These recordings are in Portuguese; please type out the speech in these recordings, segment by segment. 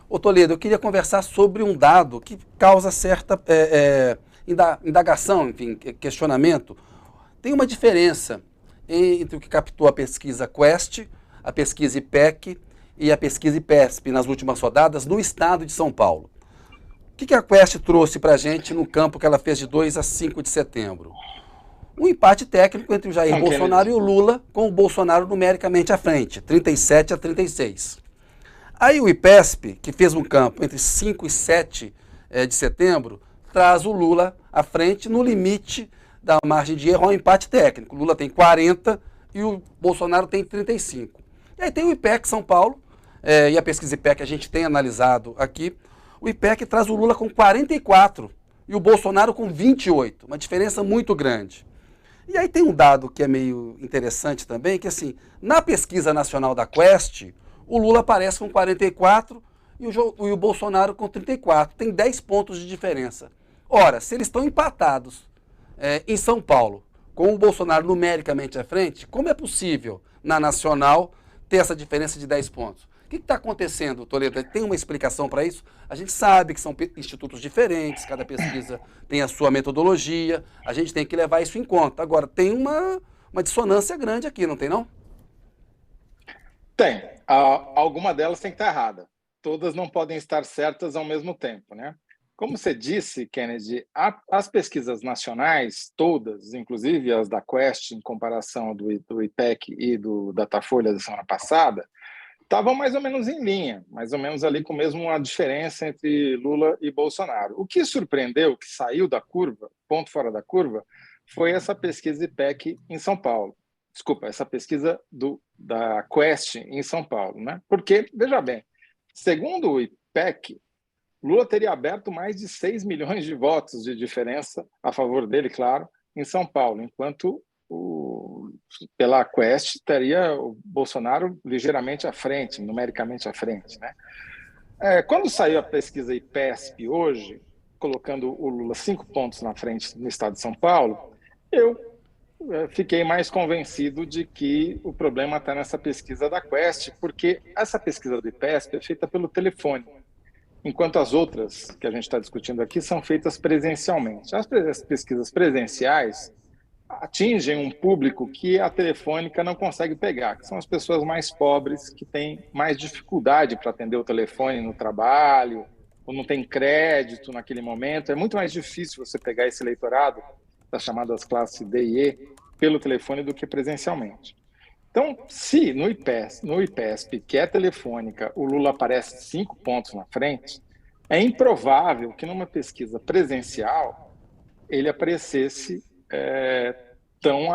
Ô Toledo, eu queria conversar sobre um dado que causa certa indagação, enfim, questionamento. Tem uma diferença entre o que captou a pesquisa Quest, a pesquisa IPEC e a pesquisa IPESP nas últimas rodadas no estado de São Paulo. O que a Quest trouxe para a gente no campo que ela fez de 2 a 5 de setembro? Um empate técnico entre o Jair Não, Bolsonaro e Kennedy. o Lula, com o Bolsonaro numericamente à frente, 37 a 36. Aí o IPESP, que fez um campo entre 5 e 7 de setembro, traz o Lula à frente no limite da margem de erro ao empate técnico. O Lula tem 40 e o Bolsonaro tem 35. E aí tem o IPEC São Paulo, e a pesquisa IPEC a gente tem analisado aqui. O IPEC traz o Lula com 44 e o Bolsonaro com 28, uma diferença muito grande. E aí tem um dado que é meio interessante também, que assim, na pesquisa nacional da Quest, o Lula aparece com 44 e o Bolsonaro com 34. Tem 10 pontos de diferença. Ora, se eles estão empatados em São Paulo, com o Bolsonaro numericamente à frente, como é possível na nacional ter essa diferença de 10 pontos? O que está acontecendo, Toledo? Tem uma explicação para isso? A gente sabe que são institutos diferentes, cada pesquisa tem a sua metodologia, a gente tem que levar isso em conta. Agora, tem uma dissonância grande aqui, não tem não? Tem. Alguma delas tem que estar errada. Todas não podem estar certas ao mesmo tempo, né? Como você disse, Kennedy, as pesquisas nacionais, todas, inclusive as da Quest, em comparação do IPEC e do Datafolha da semana passada, estavam mais ou menos em linha, mais ou menos ali com mesmo a diferença entre Lula e Bolsonaro. O que surpreendeu, que saiu da curva, ponto fora da curva, foi essa pesquisa IPEC em São Paulo. Desculpa, essa pesquisa da Quest em São Paulo, né? Porque, veja bem, segundo o IPEC, Lula teria aberto mais de 6 milhões de votos de diferença a favor dele, claro, em São Paulo, enquanto pela Quest teria o Bolsonaro ligeiramente à frente, numericamente à frente, né? Quando saiu a pesquisa IPESP hoje, colocando o Lula 5 pontos na frente no estado de São Paulo, eu fiquei mais convencido de que o problema está nessa pesquisa da Quest, porque essa pesquisa do IPESP é feita pelo telefone, enquanto as outras que a gente está discutindo aqui são feitas presencialmente. As pesquisas presenciais atingem um público que a telefônica não consegue pegar, que são as pessoas mais pobres, que têm mais dificuldade para atender o telefone no trabalho, ou não tem crédito naquele momento. É muito mais difícil você pegar esse eleitorado das chamadas classes D e E pelo telefone do que presencialmente. Então, se no IPESP, que é telefônica, o Lula aparece 5 pontos na frente, é improvável que numa pesquisa presencial ele aparecesse tão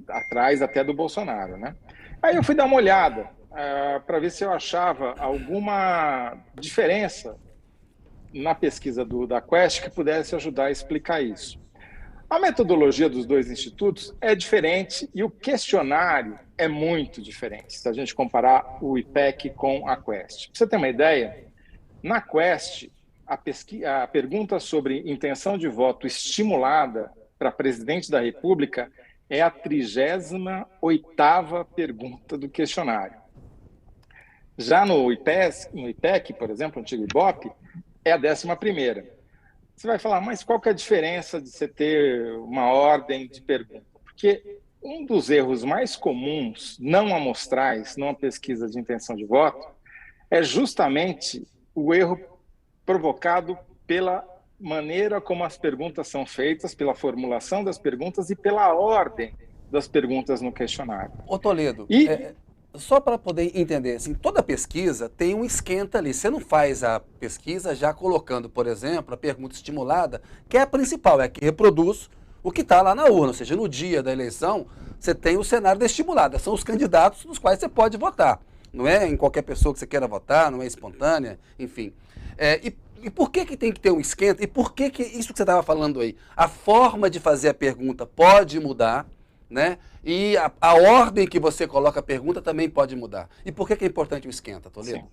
atrás até do Bolsonaro, né? Aí eu fui dar uma olhada para ver se eu achava alguma diferença na pesquisa da Quest que pudesse ajudar a explicar isso. A metodologia dos dois institutos é diferente e o questionário é muito diferente, se a gente comparar o IPEC com a Quest. Para você ter uma ideia, na Quest, a pergunta sobre intenção de voto estimulada para presidente da República é a 38ª pergunta do questionário. Já no IPEC, por exemplo, no antigo IBOP, é a 11ª. Você vai falar, mas qual que é a diferença de você ter uma ordem de pergunta? Porque um dos erros mais comuns, não amostrais, numa pesquisa de intenção de voto, é justamente o erro provocado pela maneira como as perguntas são feitas, pela formulação das perguntas e pela ordem das perguntas no questionário. Ô Toledo, E, só para poder entender, assim, toda pesquisa tem um esquenta ali. Você não faz a pesquisa já colocando, por exemplo, a pergunta estimulada, que é a principal, é a que reproduz o que está lá na urna. Ou seja, no dia da eleição, você tem o cenário da estimulada. São os candidatos nos quais você pode votar. Não é em qualquer pessoa que você queira votar, não é espontânea, enfim. E por que tem que ter um esquenta? E por que isso que você estava falando aí? A forma de fazer a pergunta pode mudar, né? E a ordem que você coloca a pergunta também pode mudar. E por que é importante o esquenta, Toledo? sim.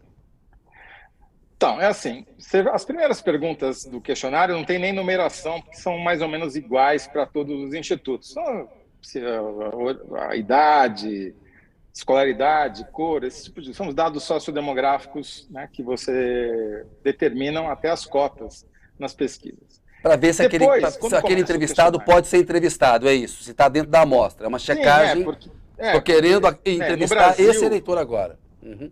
Então, é assim, as primeiras perguntas do questionário não tem nem numeração, porque são mais ou menos iguais para todos os institutos. São a idade, escolaridade, cor, esse tipo de... São os dados sociodemográficos, né, que você determinam até as cotas nas pesquisas. Para ver se Depois, se aquele entrevistado pode ser entrevistado, é isso, se está dentro da amostra. É uma checagem. Estou querendo entrevistar Brasil, esse eleitor agora. Uhum.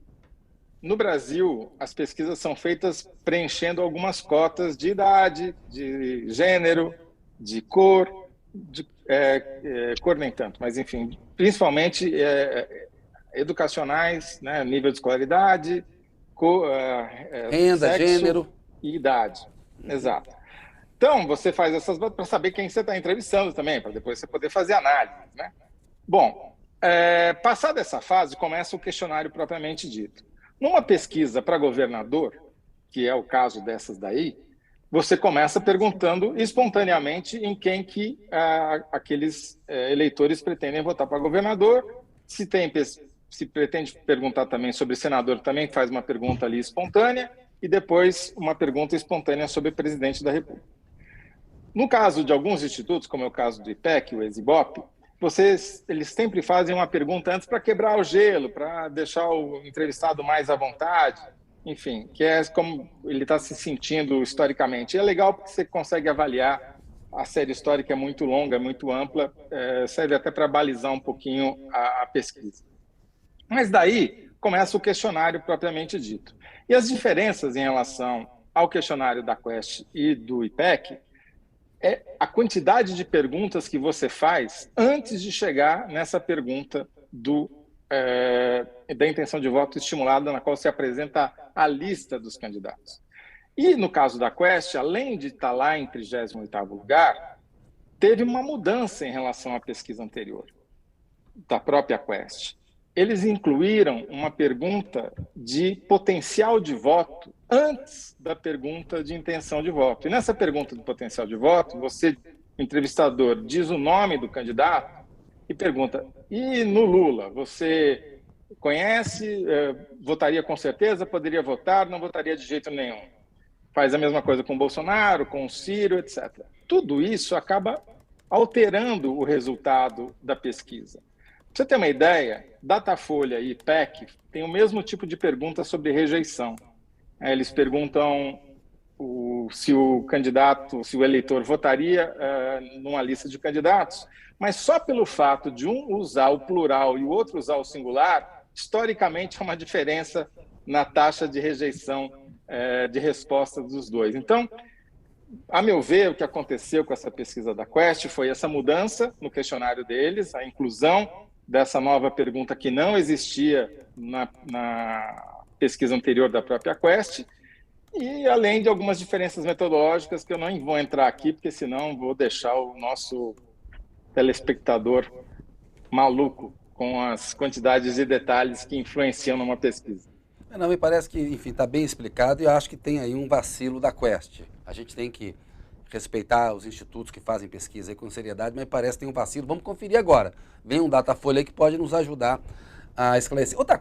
No Brasil, as pesquisas são feitas preenchendo algumas cotas de idade, de gênero, de cor, cor nem tanto, mas enfim, principalmente educacionais, né, nível de escolaridade, renda, sexo gênero e idade. Exato. Então, você faz essas para saber quem você está entrevistando também, para depois você poder fazer análise, né? Bom, passada essa fase, começa o questionário propriamente dito. Numa pesquisa para governador, que é o caso dessas daí, você começa perguntando espontaneamente em quem que aqueles eleitores pretendem votar para governador. Se pretende perguntar também sobre senador, também faz uma pergunta ali espontânea e depois uma pergunta espontânea sobre presidente da República. No caso de alguns institutos, como é o caso do IPEC, o Exibop, eles sempre fazem uma pergunta antes para quebrar o gelo, para deixar o entrevistado mais à vontade, enfim, que é como ele está se sentindo historicamente. E é legal porque você consegue avaliar, a série histórica é muito longa, muito ampla, serve até para balizar um pouquinho a pesquisa. Mas daí começa o questionário propriamente dito. E as diferenças em relação ao questionário da Quest e do IPEC é a quantidade de perguntas que você faz antes de chegar nessa pergunta da intenção de voto estimulada, na qual se apresenta a lista dos candidatos. E no caso da Quest, além de estar lá em 38º lugar, teve uma mudança em relação à pesquisa anterior, da própria Quest. Eles incluíram uma pergunta de potencial de voto antes da pergunta de intenção de voto. E nessa pergunta do potencial de voto, você, entrevistador, diz o nome do candidato e pergunta, e no Lula, você conhece, votaria com certeza, poderia votar, não votaria de jeito nenhum. Faz a mesma coisa com o Bolsonaro, com o Ciro, etc. Tudo isso acaba alterando o resultado da pesquisa. Para você ter uma ideia, Datafolha e IPEC têm o mesmo tipo de pergunta sobre rejeição. Eles perguntam se o candidato, se o eleitor votaria numa lista de candidatos, mas só pelo fato de um usar o plural e o outro usar o singular, historicamente há uma diferença na taxa de rejeição de resposta dos dois. Então, a meu ver, o que aconteceu com essa pesquisa da Quest foi essa mudança no questionário deles, a inclusão dessa nova pergunta que não existia na pesquisa anterior da própria Quest, e além de algumas diferenças metodológicas que eu não vou entrar aqui, porque senão vou deixar o nosso telespectador maluco com as quantidades de detalhes que influenciam numa pesquisa. Não, me parece que, enfim, está bem explicado e eu acho que tem aí um vacilo da Quest. A gente tem que respeitar os institutos que fazem pesquisa aí com seriedade, mas parece que tem um vacilo. Vamos conferir agora. Vem um Datafolha aí que pode nos ajudar a esclarecer. Outra